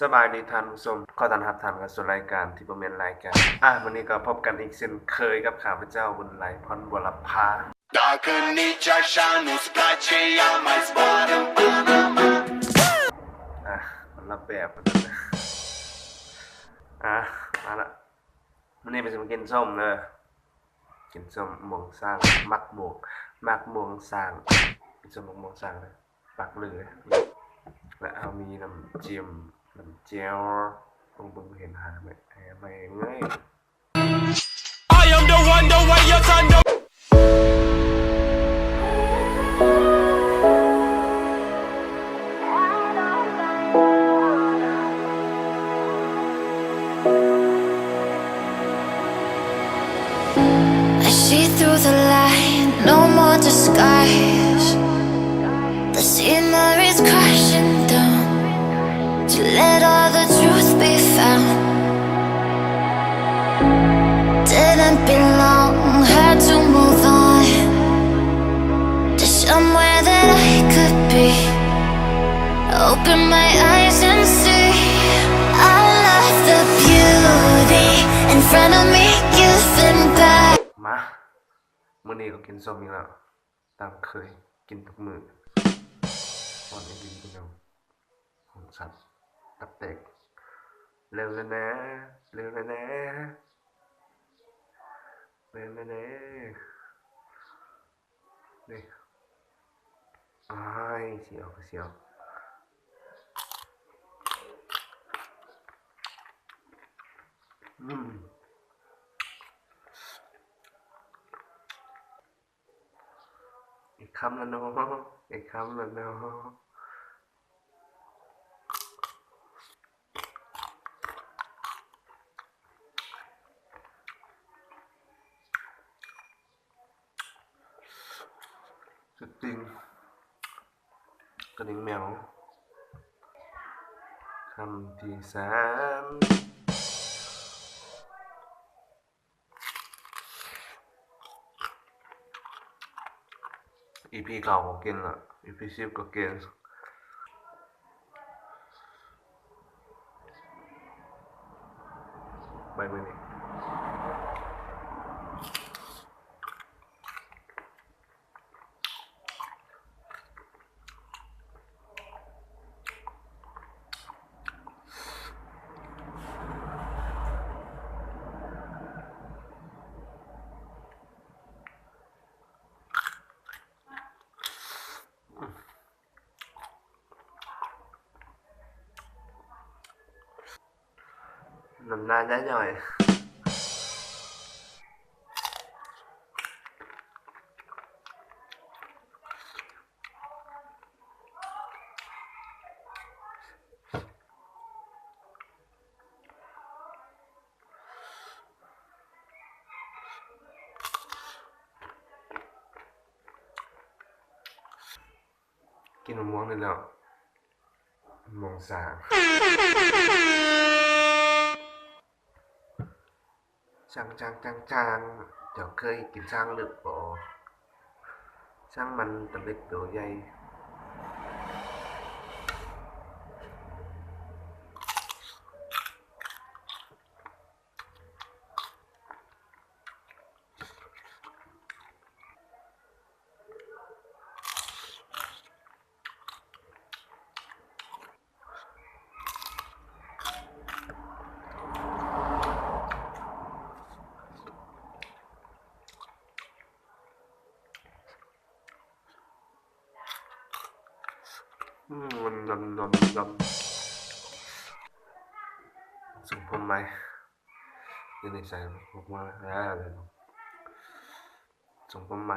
สบายดีท่านผู้ชมขอต้อนรับท่านเข้าสู่รายการที่บ่แม่นรายการวันนี้ก็พบกันอีกเช่นเคยกับข้าพเจ้าบุญไหลพรบัวรพา Dacă nici așa nu-ți place, ia mai zboară în Panama. คนละแบบกันนะมาละวันนี้ไปจะมากินส้มเลยกินส้มม่วงสร้างมักม่วงสร้างกินส้มม่วงสร้างนะปักเลยและเอามีน้ำจิ้มน้ำเจียวเบิ่งเห็นหาไม่เงย I am the one, the way you turn the I see through the light, no more disguise. The scenery's crashing down to let all the truth be found. Didn't belong, had to move on to somewhere that I could be. Open my eyes and see all of the beauty in front of me, giving back. มามื้อนี้ก็กินส้มอีกแล้วตามเคยกินทุกมื้อตอนนี้กินพี่น้องของสัตว์ตับแตกเร็วแล้วนะเร็วแล้วนะเร็วแล้วนะนี่เสียวอีกคำละเนาะอีกคำละเนาะสุดติงกระดิ่งแมวคำที่สามEP เก่าก็กินละ EP 10ก็กินใบมือนี่นานๆได้หน่อยกินมะม่วงเลยแล้วมองสางช่างเดี๋ยวเคยกินช่างหรือเปล่าช่างมันตะเล็กตัวใหญ่มันส่งผมไหมยังในใจผมมาเลยส่งผมไหม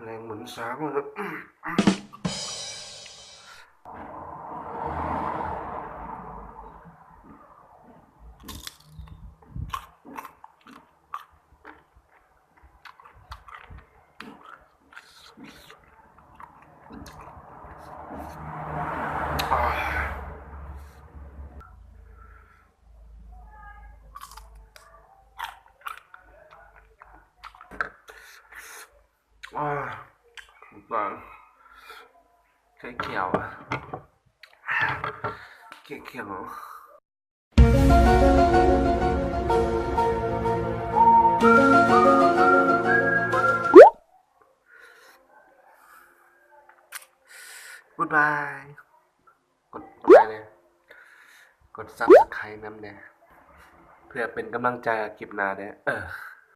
แรงเหมือนสาวเลย อ่าก่อนเขียวๆอ่ะเขียว กูดบายกดอะไรเนี่ยกด subscribe น้ำเนี่ยเพื่อเป็นกำลังใจกับคลิปหน้าเด้อ